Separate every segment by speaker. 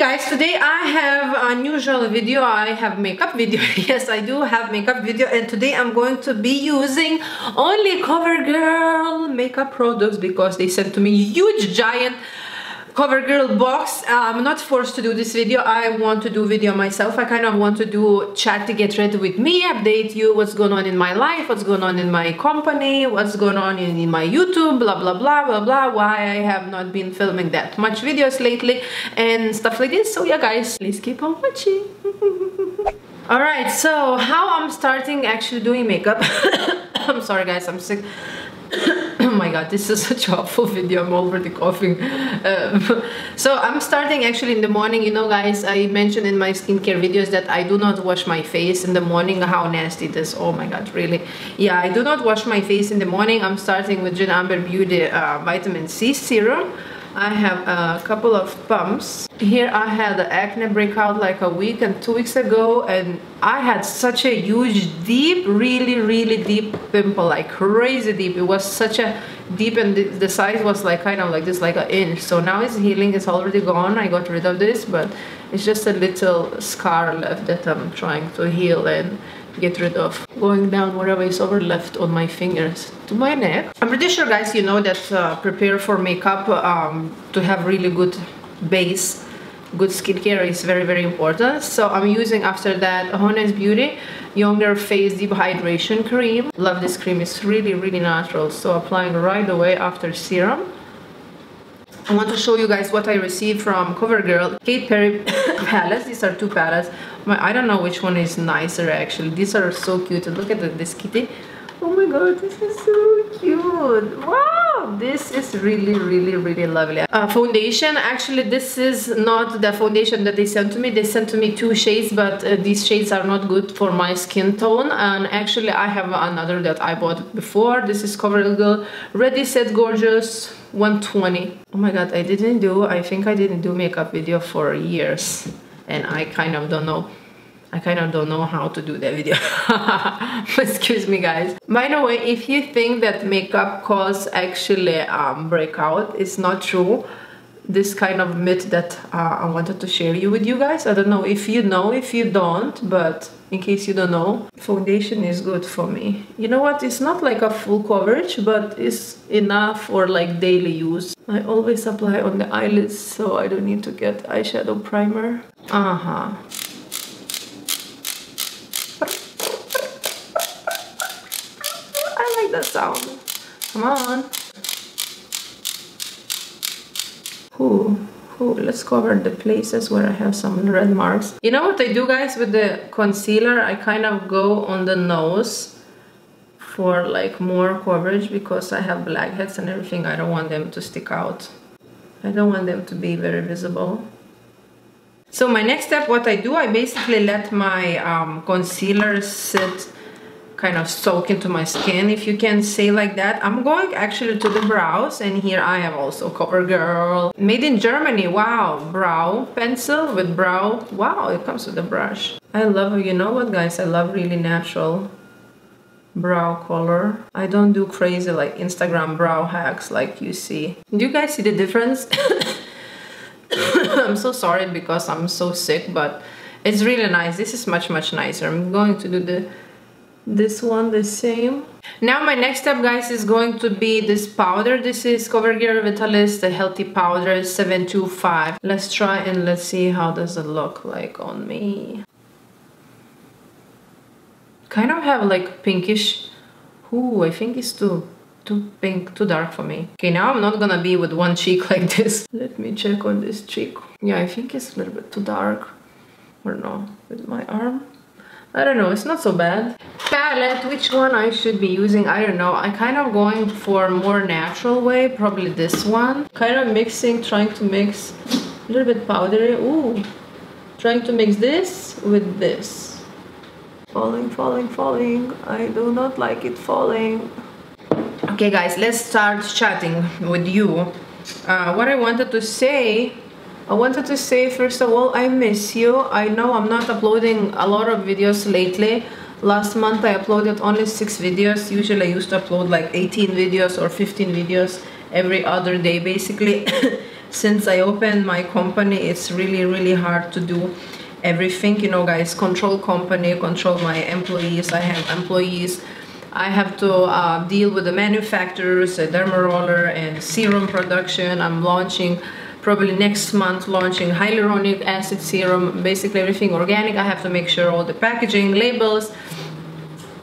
Speaker 1: Guys, today I have an unusual video. I have makeup video. Yes, I do have makeup video, and today I'm going to be using only COVERGIRL makeup products because they sent to me huge giant COVERGIRL box. I'm not forced to do this video. I want to do video myself. I kind of want to do chat to get ready with me, update you what's going on in my life, what's going on in my company, what's going on in my YouTube, blah blah blah blah blah, why I have not been filming that much videos lately and stuff like this. So yeah guys, please keep on watching. Alright, so how I'm starting actually doing makeup. I'm sorry guys, I'm sick. Oh my god, this is such an awful video. I'm already coughing. So I'm starting actually in the morning. You know guys, I mentioned in my skincare videos that I do not wash my face in the morning. How nasty it is. Oh my god, really. Yeah, I do not wash my face in the morning. I'm starting with Jen Amber Beauty vitamin C serum. I have a couple of pumps. Here I had the acne breakout like a week and 2 weeks ago, and I had such a huge, deep, really deep pimple, like crazy deep. It was such a deep, and the size was like kind of like this, like an inch. So now it's healing, it's already gone. I got rid of this, but it's just a little scar left that I'm trying to heal and get rid of. Going down wherever is over left on my fingers to my neck. I'm pretty sure guys you know that prepare for makeup to have really good base, good skincare is very important. So I'm using after that Honest Beauty Younger Face Deep Hydration Cream. Love this cream, it's really natural. So applying right away after serum. I want to show you guys what I received from COVERGIRL Kate Perry palettes. These are two palettes. I don't know which one is nicer actually. These are so cute. And look at this kitty. Oh my god, this is so cute. Wow, this is really lovely. Foundation, actually this is not the foundation that they sent to me. They sent to me 2 shades, but these shades are not good for my skin tone. And actually I have another that I bought before. This is COVERGIRL Ready Set Gorgeous 120. Oh my god, I think I didn't do makeup video for years, and I kind of don't know how to do that video. Excuse me guys. By the way, if you think that makeup cause actually breakout, it's not true. This kind of myth that I wanted to share with you guys. I don't know if you know, if you don't, but in case you don't know, foundation is good for me. You know what, it's not like a full coverage, but it's enough for like daily use. I always apply on the eyelids, so I don't need to get eyeshadow primer. I like that sound. Come on. Let's cover the places where I have some red marks. You know what I do guys with the concealer? I kind of go on the nose for like more coverage because I have blackheads and everything. I don't want them to stick out. I don't want them to be very visible. So my next step, what I do, I basically let my concealer sit, kind of soak into my skin, if you can say like that. I'm going actually to the brows, and here I have also COVERGIRL made in Germany. Wow, brow pencil with brow. Wow, it comes with a brush. I love, you know what guys, I love really natural brow color. I don't do crazy like Instagram brow hacks like you see. Do you guys see the difference? I'm so sorry because I'm so sick, but it's really nice. This is much nicer. I'm going to do this one the same. Now my next step guys is going to be this powder. This is COVERGIRL Vitalist, the healthy powder 725. Let's try and let's see how does it look like on me. Kind of have like pinkish. Ooh, I think it's too pink, too dark for me. Okay, now I'm not gonna be with one cheek like this. Let me check on this cheek. Yeah, I think it's a little bit too dark. Or no, with my arm. I don't know, it's not so bad. Palette, which one I should be using, I don't know. I'm kind of going for more natural way, probably this one. Kind of mixing, trying to mix a little bit powdery. Ooh, trying to mix this with this. Falling. I do not like it falling. Okay guys, let's start chatting with you. What I wanted to say, first of all, I miss you. I know I'm not uploading a lot of videos lately. Last month I uploaded only 6 videos. Usually I used to upload like 18 videos or 15 videos every other day basically. since I opened my company, it's really hard to do everything, you know, guys. Control company, control my employees. I have employees. I have to deal with the manufacturers, the dermaroller and serum production. I'm launching probably next month, launching hyaluronic acid serum, basically everything organic. I have to make sure all the packaging, labels,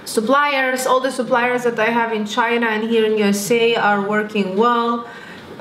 Speaker 1: suppliers, all the suppliers that I have in China and here in USA are working well.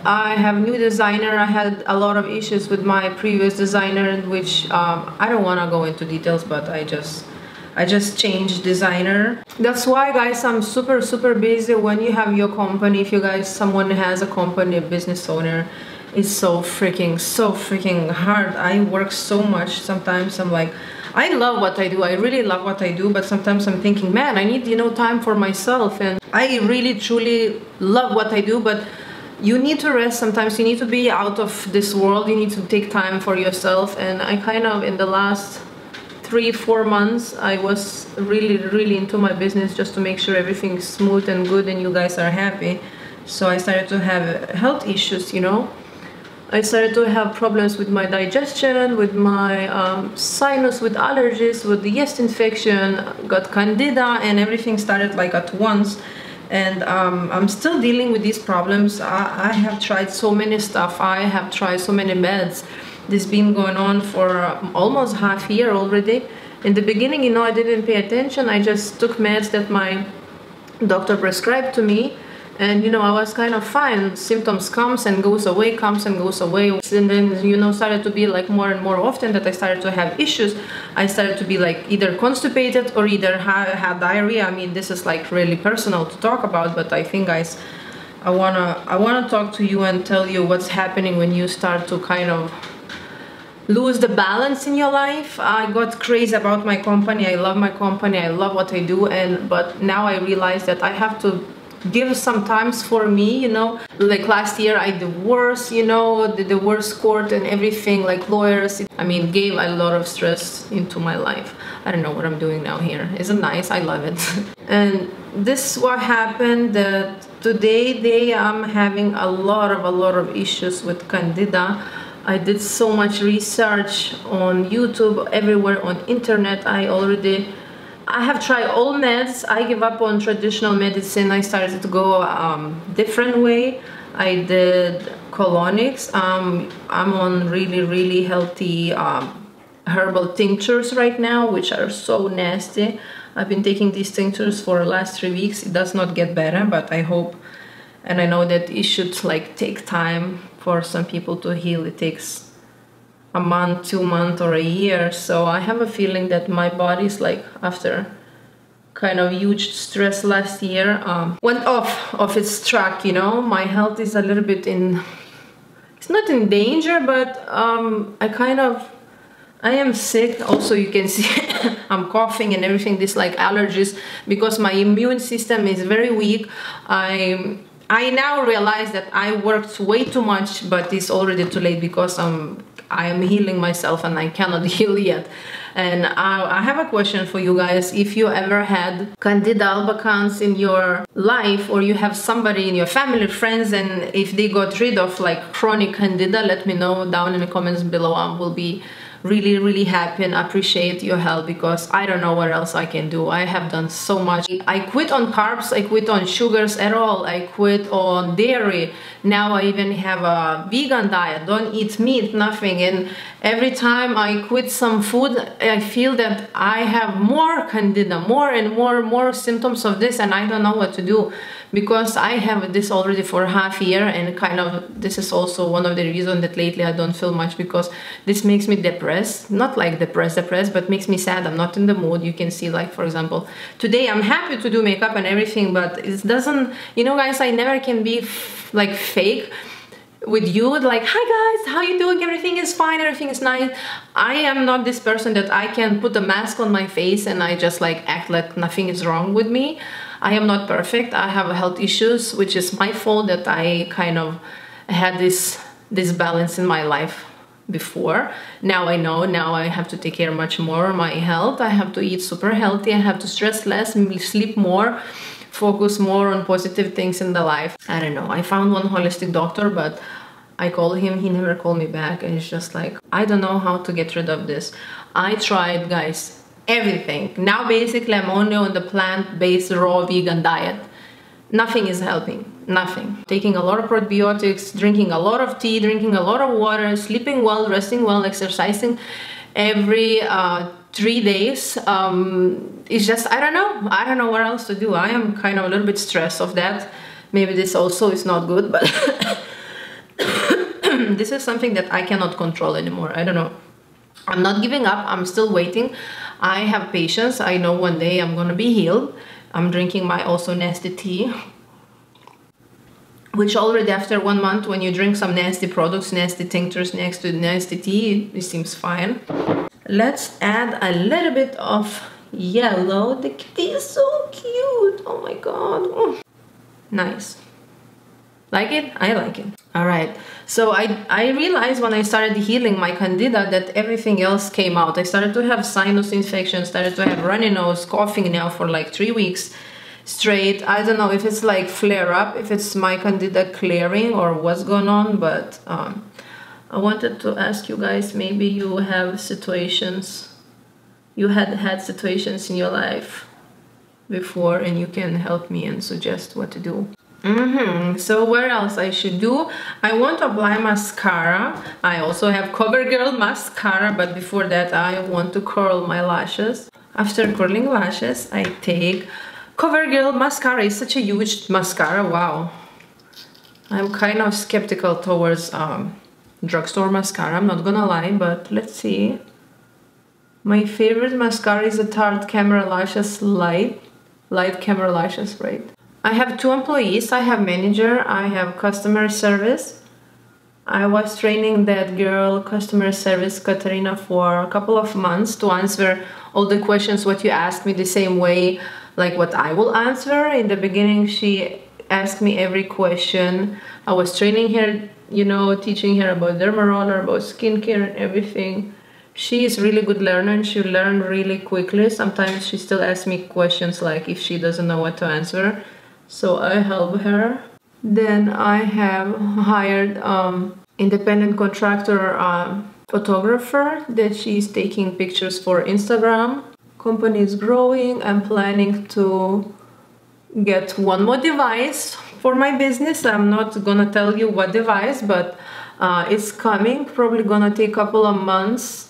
Speaker 1: I have a new designer. I had a lot of issues with my previous designer, which I don't want to go into details, but I just changed designer. That's why, guys, I'm super busy. When you have your company, if you guys, someone has a company, a business owner, it's so freaking hard. I work so much. Sometimes I'm like, I love what I do. I really love what I do, but sometimes I'm thinking, man, I need, you know, time for myself. And I really truly love what I do, but you need to rest. Sometimes you need to be out of this world. You need to take time for yourself. And I kind of, in the last 3-4 months, I was really into my business just to make sure everything's smooth and good and you guys are happy. So I started to have health issues, you know. I started to have problems with my digestion, with my sinus, with allergies, with the yeast infection, got candida, and everything started like at once. And I'm still dealing with these problems. I have tried so many stuff. I have tried so many meds. This been going on for almost half a year already. In the beginning, you know, I didn't pay attention. I just took meds that my doctor prescribed to me. And, you know, I was kind of fine. Symptoms comes and goes away, comes and goes away. And then, you know, started to be like more and more often that I started to have issues. I started to be like either constipated or either had diarrhea. I mean, this is like really personal to talk about, but I think, guys, I wanna talk to you and tell you what's happening when you start to kind of lose the balance in your life. I got crazy about my company. I love my company. I love what I do. But now I realize that I have to give some times for me, you know. Like last year I divorced, you know, the divorce court and everything, like lawyers, I mean, gave a lot of stress into my life. I don't know what I'm doing now here. Isn't nice? I love it. And this is what happened, that today I'm having a lot of issues with candida. I did so much research on YouTube, everywhere on internet. I have tried all meds. I give up on traditional medicine. I started to go different way. I did colonics. I'm on really healthy herbal tinctures right now, which are so nasty. I've been taking these tinctures for the last 3 weeks. It does not get better, but I hope, and I know that it should like take time for some people to heal. It takes a month, 2 months, or a year. So I have a feeling that my body's like, after kind of huge stress last year, went off its track, you know. My health is a little bit it's not in danger, but I am sick. Also, you can see I'm coughing and everything, this like allergies, because my immune system is very weak. I now realize that I worked way too much, but it's already too late because I am healing myself and I cannot heal yet. And I have a question for you guys. If you ever had Candida albicans in your life, or you have somebody in your family, friends, and if they got rid of like chronic Candida, let me know down in the comments below. I will be really happy and appreciate your help, because I don't know what else I can do. I have done so much. I quit on carbs, I quit on sugars at all, I quit on dairy. Now I even have a vegan diet, don't eat meat, nothing. And every time I quit some food, I feel that I have more candida, more and more symptoms of this, and I don't know what to do, because I have this already for half a year. And kind of this is also one of the reasons that lately I don't feel much, because this makes me depressed. Not like depressed, but makes me sad. I'm not in the mood. You can see, like, for example, today I'm happy to do makeup and everything, but it doesn't, you know, guys, I never can be like fake with you, like, hi guys, how you doing, everything is fine, everything is nice. I am not this person that I can put a mask on my face and I just like act like nothing is wrong with me. I am not perfect. I have health issues, which is my fault, that I kind of had this balance in my life before. Now I know, now I have to take care much more of my health. I have to eat super healthy, I have to stress less, sleep more, focus more on positive things in the life. I don't know, I found one holistic doctor, but I called him, he never called me back, and it's just like, I don't know how to get rid of this. I tried, guys, everything. Now basically I'm only on the plant-based raw vegan diet. Nothing is helping, nothing. Taking a lot of probiotics, drinking a lot of tea, drinking a lot of water, sleeping well, resting well, exercising every 3 days. It's just, I don't know what else to do. I am kind of a little bit stressed of that. Maybe this also is not good, but this is something that I cannot control anymore. I don't know. I'm not giving up. I'm still waiting. I have patience. I know one day I'm gonna be healed. I'm drinking my also nasty tea, which already after 1 month, when you drink some nasty products, nasty tinctures next to nasty tea, it seems fine. Let's add a little bit of yellow. The kitty is so cute. Oh my god. Oh. Nice. Like it? I like it. All right. So I realized when I started healing my candida that everything else came out. I started to have sinus infection, started to have runny nose, coughing now for like 3 weeks straight. I don't know if it's like flare up, if it's my candida clearing or what's going on, but I wanted to ask you guys, maybe you have situations, you had situations in your life before, and you can help me and suggest what to do. So what else I should do? I want to apply mascara. I also have COVERGIRL mascara, but before that I want to curl my lashes. After curling lashes, I take COVERGIRL mascara. It's such a huge mascara, wow. I'm kind of skeptical towards drugstore mascara, I'm not gonna lie, but let's see. My favorite mascara is a Tarte Camera Lashes Light Camera Lashes, right? I have 2 employees. I have manager, I have customer service. I was training that girl, customer service, Katarina, for a couple of months to answer all the questions what you asked me the same way, like what I will answer. In the beginning, she asked me every question. I was training her, you know, teaching her about dermaroller, about skincare and everything. She is really good learner and she learned really quickly. Sometimes she still asks me questions like if she doesn't know what to answer. So I help her. Then I have hired independent contractor photographer that she's taking pictures for Instagram. Company is growing. I'm planning to get 1 more device for my business. I'm not gonna tell you what device, but it's coming. Probably gonna take a couple of months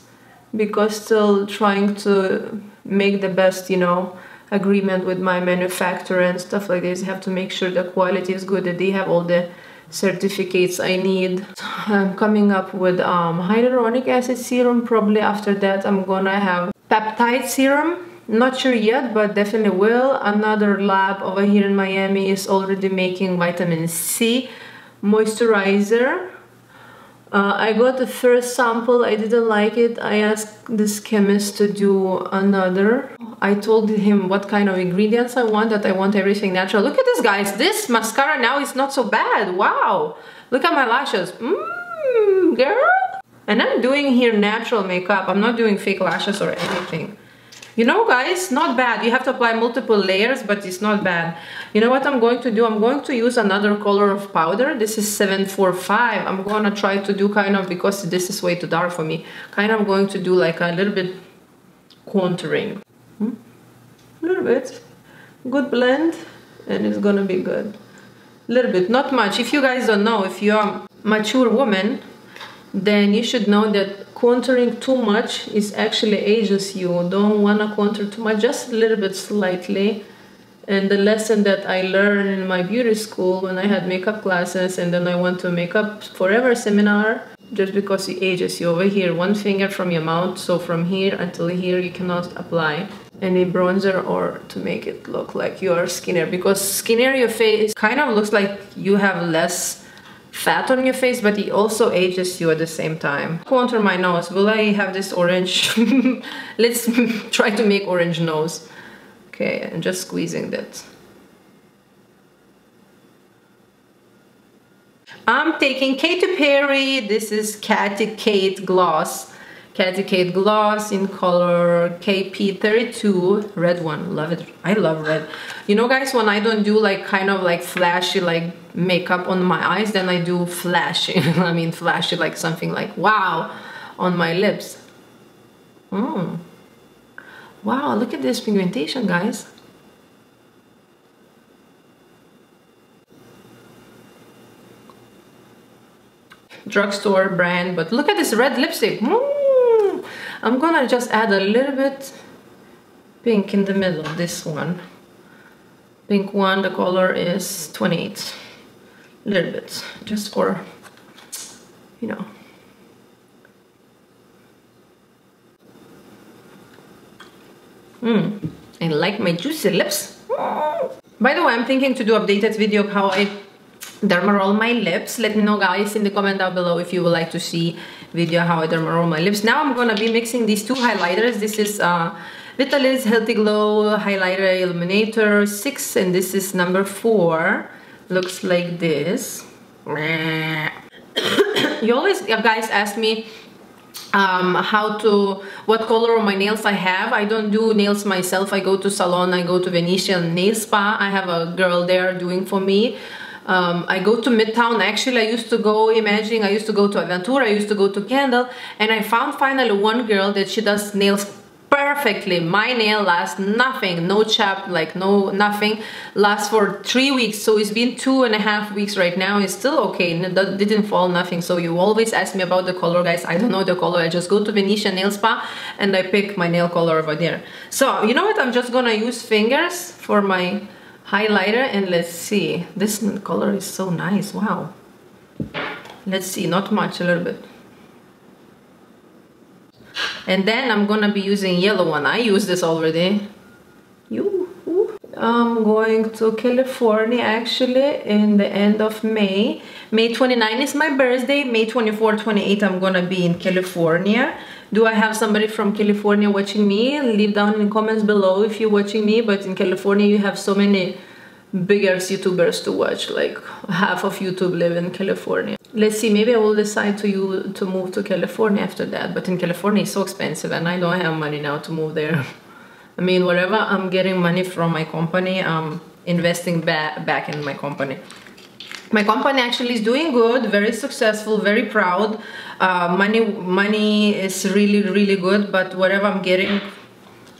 Speaker 1: because still trying to make the best, you know, agreement with my manufacturer and stuff like this. I have to make sure the quality is good, that they have all the certificates I need. I'm coming up with hyaluronic acid serum. Probably after that I'm gonna have peptide serum. Not sure yet, but definitely will. Another lab over here in Miami is already making vitamin C moisturizer. I got the first sample, I didn't like it. I asked this chemist to do another. I told him what kind of ingredients I want, that I want everything natural. Look at this, guys. This mascara now is not so bad. Wow. Look at my lashes. Girl. And I'm doing here natural makeup. I'm not doing fake lashes or anything. You know, guys, not bad. You have to apply multiple layers, but it's not bad. You know what I'm going to do? I'm going to use another color of powder. This is 745. I'm going to try to do kind of, because this is way too dark for me, kind of going to do like a little bit contouring. A little bit. Good blend, and it's going to be good. A little bit, not much. If you guys don't know, if you're a mature woman, then you should know that contouring too much is actually ages you. Don't want to contour too much, just a little bit slightly. And the lesson that I learned in my beauty school when I had makeup classes, and then I went to Makeup Forever seminar, just because it ages you. Over here, 1 finger from your mouth, so from here until here you cannot apply any bronzer or to make it look like you are skinnier, because skinnier your face kind of looks like you have less fat on your face, but it also ages you at the same time. Contour my nose. Will I have this orange? Let's try to make orange nose. Okay, I'm just squeezing that. I'm taking Katy Perry. This is Chatty Kate gloss. Chatty Gloss in color KP32, red one. Love it. I love red. You know, guys, when I don't do like kind of like flashy like makeup on my eyes, then I do flashy. I mean flashy, like something like wow on my lips. Wow, look at this pigmentation, guys. Drugstore brand, but look at this red lipstick. I'm gonna just add a little bit pink in the middle. This one, pink one, the color is 28. A little bit, just for, you know. I like my juicy lips. By the way, I'm thinking to do updated video of how I dermaroll my lips. Let me know, guys, in the comment down below if you would like to see video how I dermaroll my lips. Now I'm gonna be mixing these two highlighters. This is Vitalis Healthy Glow Highlighter Illuminator 6, and this is number 4. Looks like this. You always, guys, ask me what color of my nails I have. I don't do nails myself. I go to salon, I go to Venetian Nail Spa. I have a girl there doing for me. I go to Midtown. Actually, I used to go, imagine, I used to go to Aventura, I used to go to Candle, and I found finally one girl that she does nails perfectly. My nail lasts nothing, no chap, like no nothing, lasts for 3 weeks. So it's been 2.5 weeks right now. It's still okay, that didn't fall, nothing. So you always ask me about the color, guys. I don't know the color. I just go to Venetian Nail Spa and I pick my nail color over there. So you know what, I'm just gonna use fingers for my highlighter, and let's see. This color is so nice. Wow. Let's see, not much, a little bit. And then I'm gonna be using yellow one. I use this already. I'm going to California actually in the end of May. May 29 is my birthday. May 24, 28 I'm gonna be in California. Do I have somebody from California watching me? Leave down in the comments below if you're watching me. But in California you have so many bigger YouTubers to watch, like half of YouTube live in California. Let's see, maybe I will decide to move to California after that, but in California it's so expensive and I don't have money now to move there. I mean, whatever I'm getting money from my company, I'm investing back in my company. My company actually is doing good, very successful, very proud. Money is really good, but whatever I'm getting,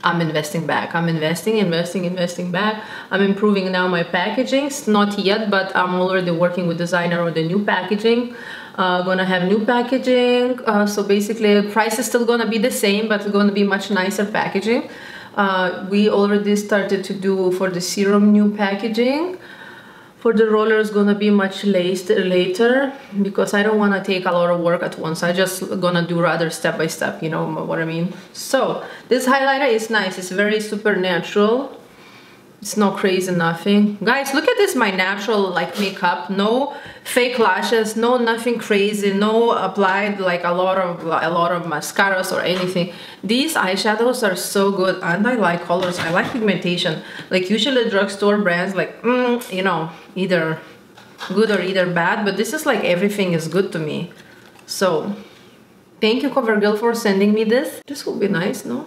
Speaker 1: I'm investing back. I'm investing back. I'm improving now my packaging. Not yet, but I'm already working with designer on the new packaging. Gonna have new packaging. So basically, the price is still gonna be the same, but it's gonna be much nicer packaging. We already started to do for the serum new packaging. For the roller is gonna be much later because I don't wanna take a lot of work at once. I just gonna do rather step by step, you know what I mean? So this highlighter is nice. It's very super natural. It's not crazy, nothing. Guys, look at this, my natural like makeup. No fake lashes, no nothing crazy, no applied like a lot of mascaras or anything. These eyeshadows are so good, and I like colors. I like pigmentation. Like usually drugstore brands, like you know, either good or either bad, but this is like everything is good to me. So thank you, COVERGIRL, for sending me this. This will be nice, no?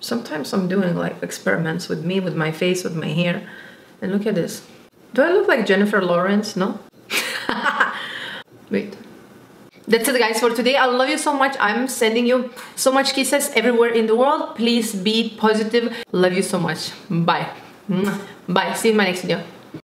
Speaker 1: Sometimes I'm doing like experiments with me, with my face, with my hair. And look at this. Do I look like Jennifer Lawrence? No? Wait. That's it, guys, for today. I love you so much. I'm sending you so much kisses everywhere in the world. Please be positive. Love you so much. Bye. Bye. See you in my next video.